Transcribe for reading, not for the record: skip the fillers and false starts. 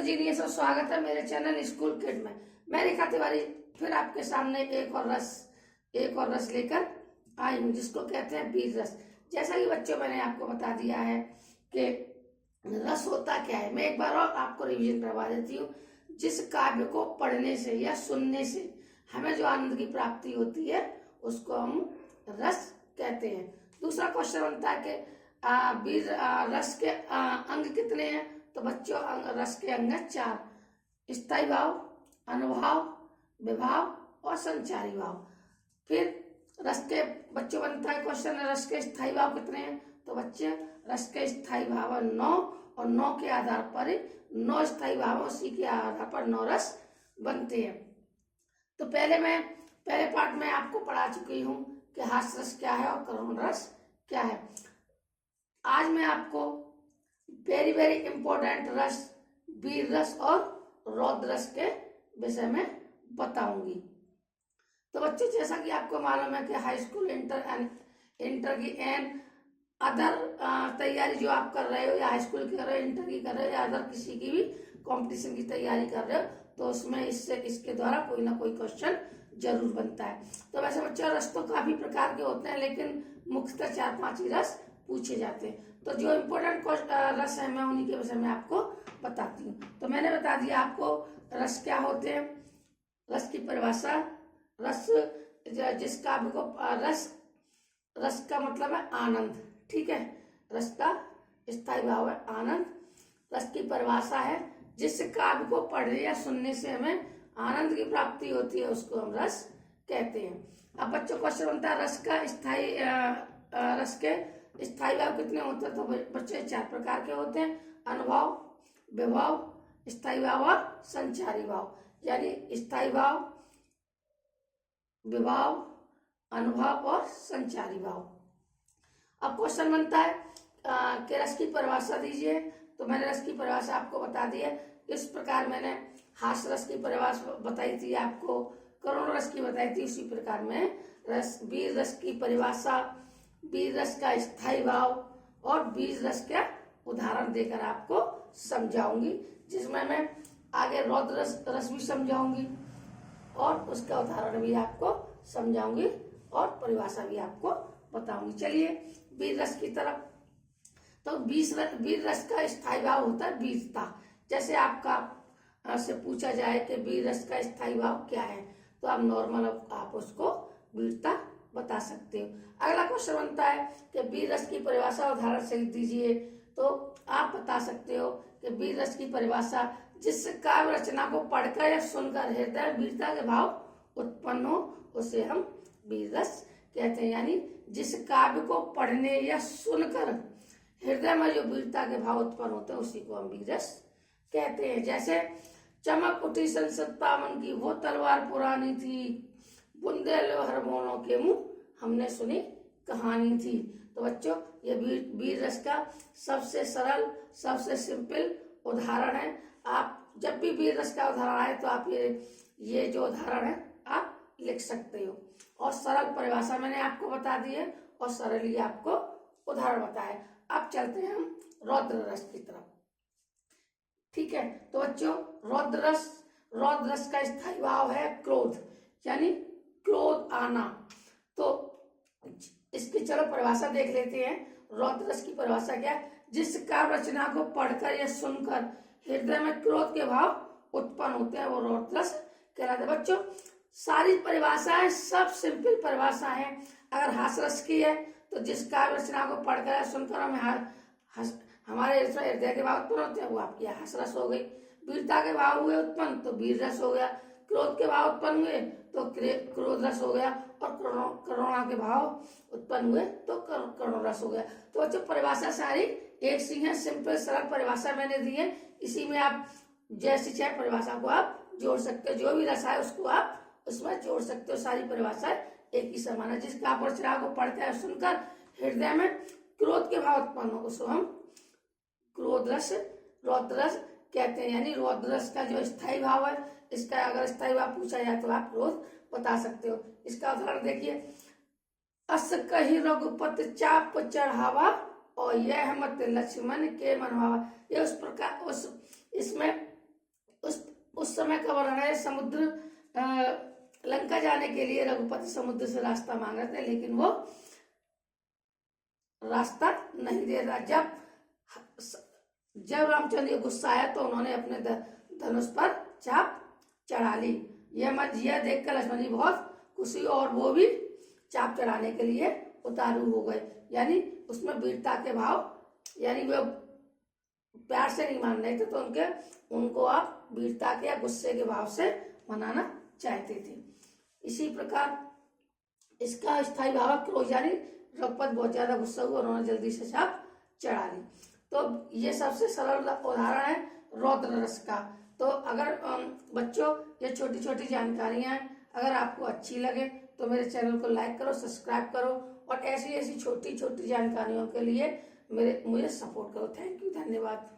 Genius और स्वागत है मेरे चैनल स्कूल किड में। मैं रेखा तिवारी फिर आपके सामने एक और रस लेकर आई हूँ जिसको कहते हैं बीज रस। जैसा कि बच्चों मैंने आपको बता दिया है कि रस होता क्या है, मैं एक बार और आपको रिवीजन करवा देती हूँ। जिस काव्य को पढ़ने से या सुनने से हमें जो आनंद की प्राप्ति होती है उसको हम रस कहते हैं। दूसरा क्वेश्चन बनता है कि बीज रस के अंग कितने हैं। तो बच्चों रस के अंग हैं 4, स्थायी भाव, अनुभाव, विभाव और संचारी भाव। फिर रस के बच्चों बनता है क्वेश्चन, रस के स्थायी भाव कितने हैं। तो बच्चे रस के स्थायी भाव 9 और 9 के आधार पर 9 स्थायी भाव, उसी के आधार पर 9 रस बनते हैं। तो पहले पार्ट में आपको पढ़ा चुकी हूँ कि हास्य रस क्या है और करुण रस क्या है। आज मैं आपको वेरी वेरी इंपॉर्टेंट रस वीर रस और रौद्र रस के विषय में बताऊंगी। तो बच्चों जैसा कि आपको मालूम है कि हाई स्कूल, इंटर की एंड अदर तैयारी जो आप कर रहे हो, या हाई स्कूल की कर रहे हो, इंटर की कर रहे हो, या अदर किसी की भी कंपटीशन की तैयारी कर रहे हो, तो उसमें इसके द्वारा कोई ना कोई क्वेश्चन जरूर बनता है। तो वैसे बच्चों रस तो काफी प्रकार के होते हैं, लेकिन मुख्यतः 4-5 ही रस पूछे जाते हैं। तो जो इम्पोर्टेंट रस है मैं उन्हीं के विषय में आपको बताती हूँ। तो मैंने बता दिया आपको रस क्या होते हैं, रस की परिभाषा, रस जिस काव्य को रस का मतलब है आनंद, ठीक है। रस का स्थायी भाव है आनंद। रस की परिभाषा है जिस काव्य को पढ़ने या सुनने से हमें आनंद की प्राप्ति होती है उसको हम रस कहते हैं। अब बच्चों क्वेश्चन बनता है रस के स्थायी भाव कितने होते हैं। तो बच्चे 4 प्रकार के होते हैं, अनुभाव, विभाव, स्थायी भाव और संचारी भाव। यानी स्थायी भाव, विभाव, अनुभव और संचारी भाव। अब क्वेश्चन बनता है कि रस की परिभाषा दीजिए। तो मैंने रस की परिभाषा आपको बता दी है। इस प्रकार मैंने हास्य रस की परिभाषा बताई थी आपको, करुण रस की बताई थी, उसी प्रकार में वीर रस की परिभाषा, बीज रस का स्थायी भाव और बीज रस का उदाहरण देकर आपको समझाऊंगी, जिसमें मैं आगे रौद्र रस भी समझाऊंगी और उसका उदाहरण भी आपको समझाऊंगी और परिभाषा भी आपको बताऊंगी। चलिए बीज रस की तरफ। तो बीज रस का स्थायी भाव होता है बीजता। जैसे आपका से पूछा जाए कि बीज रस का स्थायी भाव क्या है, तो आप नॉर्मल आप उसको बीजता बता सकते हो। अगला क्वेश्चन बनता है कि बीज रस की परिभाषा उदाहरण सहित दीजिए। तो आप बता सकते हो कि बीज रस की परिभाषा जिस काव्य रचना को पढ़कर या सुनकर हृदय वीरता के भाव उत्पन्न हो उसे हम बीज रस कहते हैं। यानी जिस काव्य को पढ़ने या सुनकर हृदय में जो वीरता के भाव उत्पन्न होते हैं उसी को हम बीज रस कहते हैं। जैसे चमक उठी सन 57 की वो तलवार पुरानी थी, बुंदे लो हर मोनों के मुंह हमने सुनी कहानी थी। तो बच्चों ये बीज रस का सबसे सरल, सबसे सिंपल उदाहरण है। आप जब भी बीज रस का उदाहरण आए तो आप ये जो उदाहरण है आप लिख सकते हो। और सरल परिभाषा मैंने आपको बता दी है और सरल ही आपको उदाहरण बताया। अब चलते हैं हम रौद्र रस की तरफ, ठीक है। तो बच्चों रौद्र रस का स्थायी भाव है क्रोध, यानी क्रोध आना। तो इसकी चलो परिभाषा देख लेते हैं। रौद्र रस की परिभाषा क्या है, जिस काव्य रचना को पढ़कर या सुनकर हृदय में क्रोध के भाव उत्पन्न होते हैं वो रौद्र रस कहलाता है। बच्चों सारी परिभाषाएं सब सिंपल परिभाषा है। अगर हास्य रस की है तो जिस काव्य रचना को पढ़कर या सुनकर हमारे हृदय के भाव उत्पन्न होते हैं वो आपकी हास्य रस हो गई। वीरता के भाव हुए उत्पन्न तो वीर रस हो गया। क्रोध के भाव उत्पन्न हुए तो क्रोध रस हो गया। और करुणा के भाव उत्पन्न हुए तो करुण रस हो गया। तो बच्चों परिभाषा सारी एक सी है, सिंपल सरल परिभाषा मैंने दी है। इसी में आप जैसी चाहे परिभाषा को आप जोड़ सकते हो, जो भी रस है उसको आप उसमें जोड़ सकते हो। सारी परिभाषाएं एक ही समान है। जिस काव्य रचना को पढ़कर सुनकर हृदय में क्रोध के भाव उत्पन्न हो उसको हम क्रोध रस, रौद्र रस कहते हैं। यानी रौद्र रस का जो स्थायी भाव है, इसका अगर स्थायी भाव पूछा जाए तो आप क्रोध बता सकते हो। इसका उदाहरण देखिए, अस कही रघुपति चाप चढ़ावा और यह मत लक्ष्मण के मनवावा। ये उस प्रकार इसमें उस समय का वर्णन है, समुद्र लंका जाने के लिए रघुपति समुद्र से रास्ता मांग रहे थे, लेकिन वो रास्ता नहीं दे रहा। जब रामचंद्र गुस्सा आया तो उन्होंने अपने धनुष पर चाप चढ़ा ली। यह देखकर लक्ष्मण जी बहुत खुशी और वो भी चाप चढ़ाने के लिए उतारू हो गए। यानी उसमें वीरता के भाव, यानी वो प्यार से नहीं मान रहे थे, तो उनको आप वीरता के या गुस्से के भाव से मनाना चाहते थे। इसी प्रकार इसका स्थायी भाव क्रोध, यानी रघुपति बहुत ज्यादा गुस्सा हुआ, उन्होंने जल्दी से चाप चढ़ा ली। तो ये सबसे सरल उदाहरण है रौद्र रस का। तो अगर बच्चों ये छोटी छोटी जानकारियां अगर आपको अच्छी लगे तो मेरे चैनल को लाइक करो, सब्सक्राइब करो और ऐसी ऐसी छोटी छोटी जानकारियों के लिए मुझे सपोर्ट करो। थैंक यू, धन्यवाद।